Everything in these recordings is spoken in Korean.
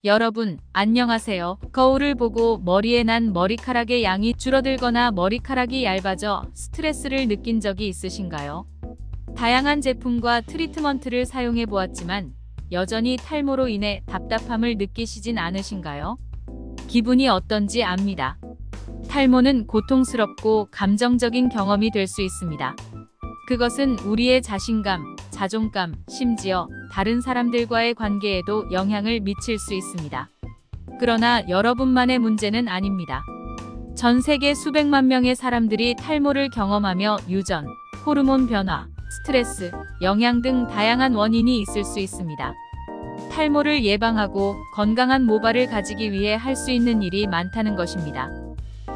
여러분, 안녕하세요. 거울을 보고 머리에 난 머리카락의 양이 줄어들거나 머리카락이 얇아져 스트레스를 느낀 적이 있으신가요? 다양한 제품과 트리트먼트를 사용해 보았지만 여전히 탈모로 인해 답답함을 느끼시진 않으신가요? 기분이 어떤지 압니다. 탈모는 고통스럽고 감정적인 경험이 될 수 있습니다. 그것은 우리의 자신감, 자존감, 심지어 다른 사람들과의 관계에도 영향을 미칠 수 있습니다. 그러나 여러분만의 문제는 아닙니다. 전 세계 수백만 명의 사람들이 탈모를 경험하며 유전, 호르몬 변화, 스트레스, 영양 등 다양한 원인이 있을 수 있습니다. 탈모를 예방하고 건강한 모발을 가지기 위해 할 수 있는 일이 많다는 것입니다.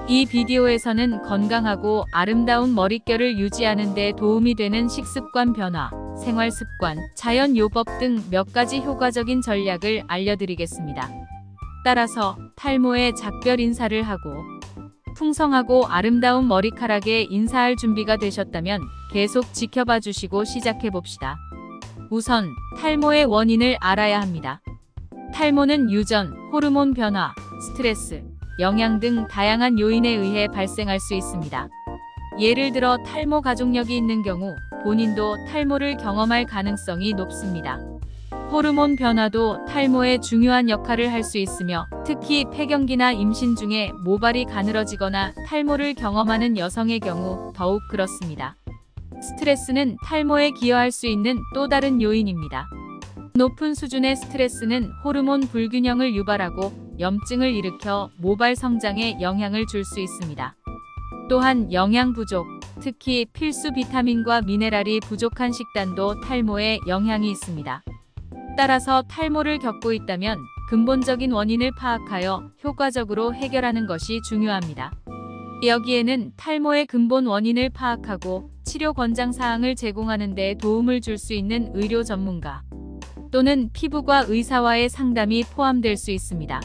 이 비디오에서는 건강하고 아름다운 머릿결을 유지하는 데 도움이 되는 식습관 변화, 생활습관, 자연요법 등 몇 가지 효과적인 전략을 알려드리겠습니다. 따라서 탈모에 작별 인사를 하고 풍성하고 아름다운 머리카락에 인사할 준비가 되셨다면 계속 지켜봐 주시고 시작해 봅시다. 우선 탈모의 원인을 알아야 합니다. 탈모는 유전, 호르몬 변화, 스트레스, 영양 등 다양한 요인에 의해 발생할 수 있습니다. 예를 들어 탈모 가족력이 있는 경우 본인도 탈모를 경험할 가능성이 높습니다. 호르몬 변화도 탈모에 중요한 역할을 할 수 있으며 특히 폐경기나 임신 중에 모발이 가늘어지거나 탈모를 경험하는 여성의 경우 더욱 그렇습니다. 스트레스는 탈모에 기여할 수 있는 또 다른 요인입니다. 높은 수준의 스트레스는 호르몬 불균형을 유발하고 염증을 일으켜 모발 성장에 영향을 줄 수 있습니다. 또한 영양 부족, 특히 필수 비타민과 미네랄이 부족한 식단도 탈모에 영향이 있습니다. 따라서 탈모를 겪고 있다면 근본적인 원인을 파악하여 효과적으로 해결하는 것이 중요합니다. 여기에는 탈모의 근본 원인을 파악하고 치료 권장 사항을 제공하는 데 도움을 줄 수 있는 의료 전문가 또는 피부과 의사와의 상담이 포함될 수 있습니다.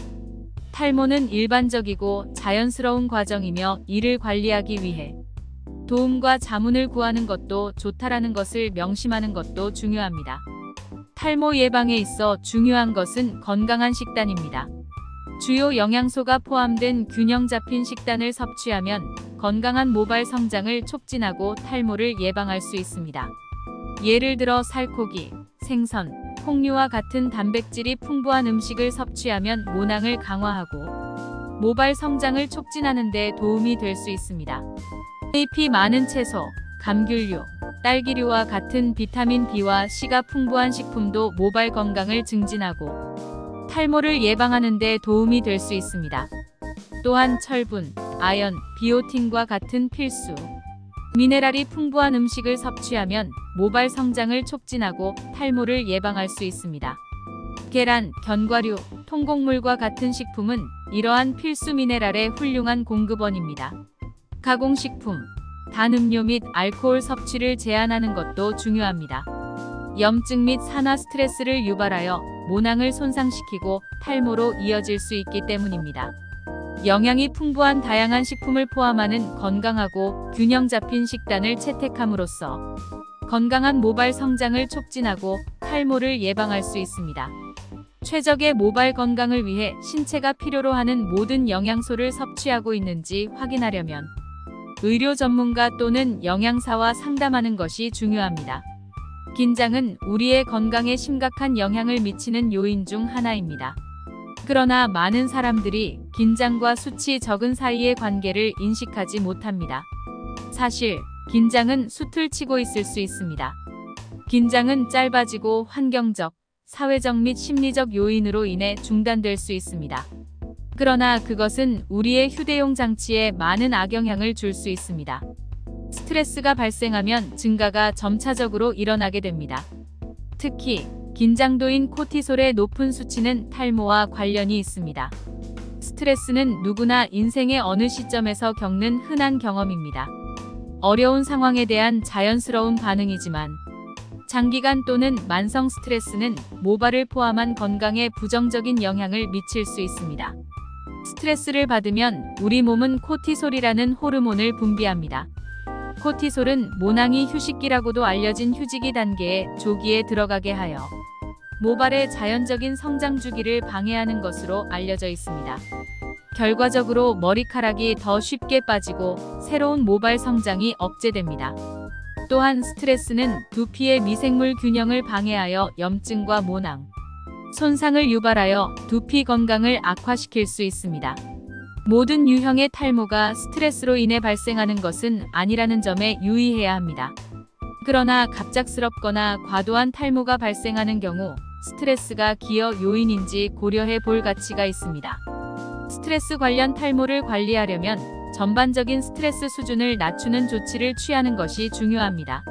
탈모는 일반적이고 자연스러운 과정이며 이를 관리하기 위해 도움과 자문을 구하는 것도 좋다라는 것을 명심하는 것도 중요합니다. 탈모 예방에 있어 중요한 것은 건강한 식단입니다. 주요 영양소가 포함된 균형 잡힌 식단을 섭취하면 건강한 모발 성장을 촉진하고 탈모를 예방할 수 있습니다. 예를 들어 살코기, 생선, 콩류와 같은 단백질이 풍부한 음식을 섭취하면 모낭을 강화하고 모발 성장을 촉진하는 데 도움이 될 수 있습니다. 잎이 많은 채소, 감귤류, 딸기류와 같은 비타민 B와 C가 풍부한 식품도 모발 건강을 증진하고 탈모를 예방하는 데 도움이 될 수 있습니다. 또한 철분, 아연, 비오틴과 같은 필수 미네랄이 풍부한 음식을 섭취하면 모발 성장을 촉진하고 탈모를 예방할 수 있습니다. 계란, 견과류, 통곡물과 같은 식품은 이러한 필수 미네랄의 훌륭한 공급원입니다. 가공식품, 단 음료 및 알코올 섭취를 제한하는 것도 중요합니다. 염증 및 산화 스트레스를 유발하여 모낭을 손상시키고 탈모로 이어질 수 있기 때문입니다. 영양이 풍부한 다양한 식품을 포함하는 건강하고 균형 잡힌 식단을 채택함으로써 건강한 모발 성장을 촉진하고 탈모를 예방할 수 있습니다. 최적의 모발 건강을 위해 신체가 필요로 하는 모든 영양소를 섭취하고 있는지 확인하려면 의료 전문가 또는 영양사와 상담하는 것이 중요합니다. 긴장은 우리의 건강에 심각한 영향을 미치는 요인 중 하나입니다. 그러나 많은 사람들이 긴장과 수치 적은 사이의 관계를 인식하지 못합니다. 사실 긴장은 숯을 치고 있을 수 있습니다. 긴장은 짧아지고 환경적, 사회적 및 심리적 요인으로 인해 중단될 수 있습니다. 그러나 그것은 우리의 휴대용 장치에 많은 악영향을 줄 수 있습니다. 스트레스가 발생하면 증가가 점차적으로 일어나게 됩니다. 특히 긴장도인 코티솔의 높은 수치는 탈모와 관련이 있습니다. 스트레스는 누구나 인생의 어느 시점에서 겪는 흔한 경험입니다. 어려운 상황에 대한 자연스러운 반응이지만 장기간 또는 만성 스트레스는 모발을 포함한 건강에 부정적인 영향을 미칠 수 있습니다. 스트레스를 받으면 우리 몸은 코티솔이라는 호르몬을 분비합니다. 코티솔은 모낭이 휴식기라고도 알려진 휴지기 단계에 조기에 들어가게 하여 모발의 자연적인 성장 주기를 방해하는 것으로 알려져 있습니다. 결과적으로 머리카락이 더 쉽게 빠지고 새로운 모발 성장이 억제됩니다. 또한 스트레스는 두피의 미생물 균형을 방해하여 염증과 모낭, 손상을 유발하여 두피 건강을 악화시킬 수 있습니다. 모든 유형의 탈모가 스트레스로 인해 발생하는 것은 아니라는 점에 유의해야 합니다. 그러나 갑작스럽거나 과도한 탈모가 발생하는 경우 스트레스가 기여 요인인지 고려해 볼 가치가 있습니다. 스트레스 관련 탈모를 관리하려면 전반적인 스트레스 수준을 낮추는 조치를 취하는 것이 중요합니다.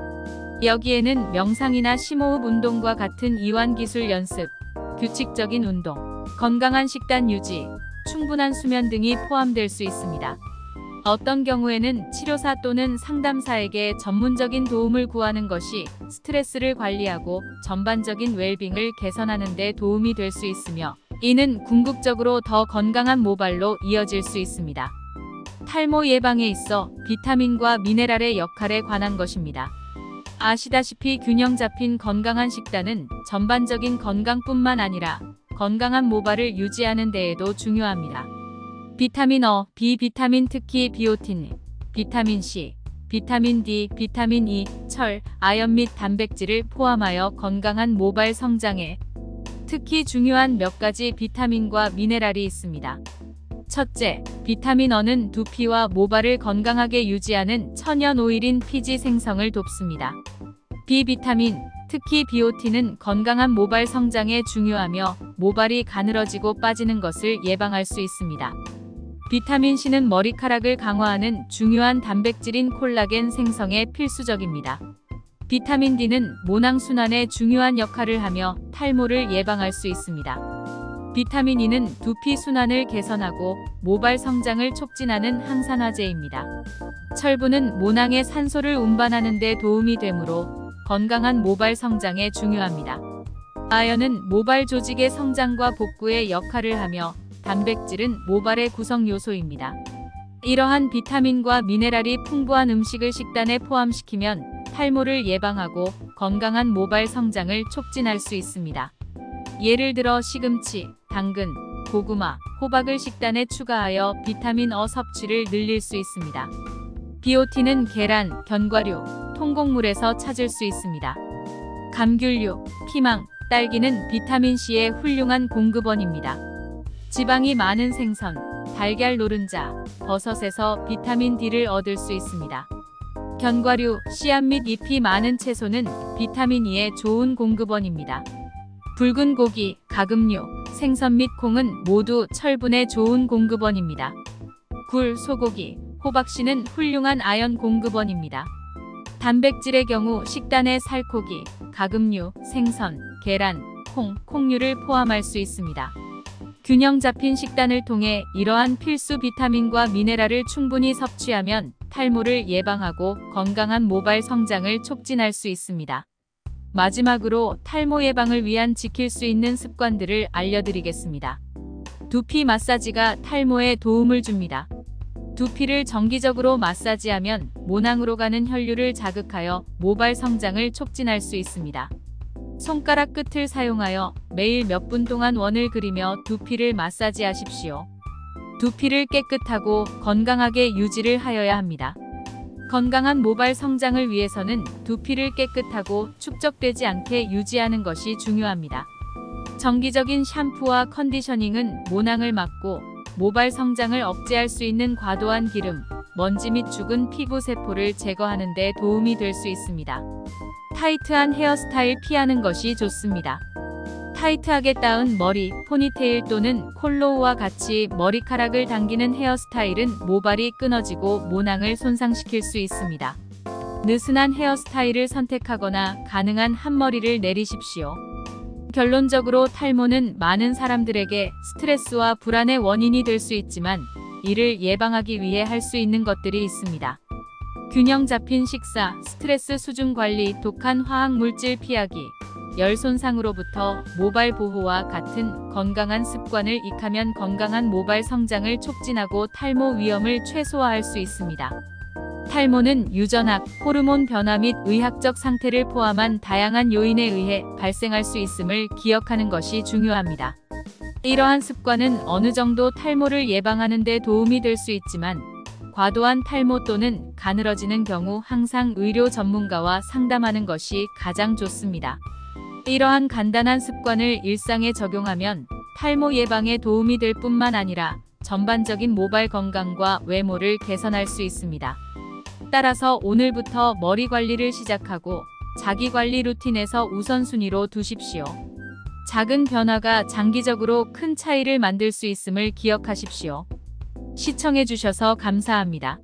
여기에는 명상이나 심호흡 운동과 같은 이완 기술 연습, 규칙적인 운동, 건강한 식단 유지, 충분한 수면 등이 포함될 수 있습니다. 어떤 경우에는 치료사 또는 상담사에게 전문적인 도움을 구하는 것이 스트레스를 관리하고 전반적인 웰빙을 개선하는 데 도움이 될 수 있으며, 이는 궁극적으로 더 건강한 모발로 이어질 수 있습니다. 탈모 예방에 있어 비타민과 미네랄의 역할에 관한 것입니다. 아시다시피 균형 잡힌 건강한 식단은 전반적인 건강뿐만 아니라 건강한 모발을 유지하는 데에도 중요합니다. 비타민 어, B 비타민 특히 비오틴, 비타민 C, 비타민 D, 비타민 E, 철, 아연 및 단백질을 포함하여 건강한 모발 성장에 특히 중요한 몇 가지 비타민과 미네랄이 있습니다. 첫째, 비타민 어는 두피와 모발을 건강하게 유지하는 천연 오일인 피지 생성을 돕습니다. B 비타민, 특히 비오틴은 건강한 모발 성장에 중요하며 모발이 가늘어지고 빠지는 것을 예방할 수 있습니다. 비타민 C는 머리카락을 강화하는 중요한 단백질인 콜라겐 생성에 필수적입니다. 비타민 D는 모낭 순환에 중요한 역할을 하며 탈모를 예방할 수 있습니다. 비타민 E는 두피 순환을 개선하고 모발 성장을 촉진하는 항산화제입니다. 철분은 모낭에 산소를 운반하는 데 도움이 되므로 건강한 모발 성장에 중요합니다. 아연은 모발 조직의 성장과 복구에 역할을 하며 단백질은 모발의 구성 요소입니다. 이러한 비타민과 미네랄이 풍부한 음식을 식단에 포함시키면 탈모를 예방하고 건강한 모발 성장을 촉진할 수 있습니다. 예를 들어 시금치, 당근, 고구마, 호박을 식단에 추가하여 비타민 어 섭취를 늘릴 수 있습니다. 비오틴은 계란, 견과류, 통곡물에서 찾을 수 있습니다. 감귤류, 피망, 딸기는 비타민 C의 훌륭한 공급원입니다. 지방이 많은 생선, 달걀 노른자, 버섯에서 비타민 D를 얻을 수 있습니다. 견과류, 씨앗 및 잎이 많은 채소는 비타민 E의 좋은 공급원입니다. 붉은 고기, 가금류, 생선 및 콩은 모두 철분의 좋은 공급원입니다. 굴, 소고기, 호박씨는 훌륭한 아연 공급원입니다. 단백질의 경우 식단에 살코기, 가금류, 생선, 계란, 콩, 콩류를 포함할 수 있습니다. 균형 잡힌 식단을 통해 이러한 필수 비타민과 미네랄을 충분히 섭취하면 탈모를 예방하고 건강한 모발 성장을 촉진할 수 있습니다. 마지막으로 탈모 예방을 위한 지킬 수 있는 습관들을 알려드리겠습니다. 두피 마사지가 탈모에 도움을 줍니다. 두피를 정기적으로 마사지하면 모낭으로 가는 혈류를 자극하여 모발 성장을 촉진할 수 있습니다. 손가락 끝을 사용하여 매일 몇 분 동안 원을 그리며 두피를 마사지하십시오. 두피를 깨끗하고 건강하게 유지를 하여야 합니다. 건강한 모발 성장을 위해서는 두피를 깨끗하고 축적되지 않게 유지하는 것이 중요합니다. 정기적인 샴푸와 컨디셔닝은 모낭을 막고 모발 성장을 억제할 수 있는 과도한 기름, 먼지 및 죽은 피부 세포를 제거하는 데 도움이 될 수 있습니다. 타이트한 헤어스타일 피하는 것이 좋습니다. 타이트하게 따은 머리, 포니테일 또는 콜로우와 같이 머리카락을 당기는 헤어스타일은 모발이 끊어지고 모낭을 손상시킬 수 있습니다. 느슨한 헤어스타일을 선택하거나 가능한 한 머리를 내리십시오. 결론적으로 탈모는 많은 사람들에게 스트레스와 불안의 원인이 될 수 있지만 이를 예방하기 위해 할 수 있는 것들이 있습니다. 균형 잡힌 식사, 스트레스 수준 관리, 독한 화학 물질 피하기, 열 손상으로부터 모발 보호와 같은 건강한 습관을 익하면 건강한 모발 성장을 촉진하고 탈모 위험을 최소화할 수 있습니다. 탈모는 유전학, 호르몬 변화 및 의학적 상태를 포함한 다양한 요인에 의해 발생할 수 있음을 기억하는 것이 중요합니다. 이러한 습관은 어느 정도 탈모를 예방하는 데 도움이 될 수 있지만 과도한 탈모 또는 가늘어지는 경우 항상 의료 전문가와 상담하는 것이 가장 좋습니다. 이러한 간단한 습관을 일상에 적용하면 탈모 예방에 도움이 될 뿐만 아니라 전반적인 모발 건강과 외모를 개선할 수 있습니다. 따라서 오늘부터 머리 관리를 시작하고 자기 관리 루틴에서 우선순위로 두십시오. 작은 변화가 장기적으로 큰 차이를 만들 수 있음을 기억하십시오. 시청해주셔서 감사합니다.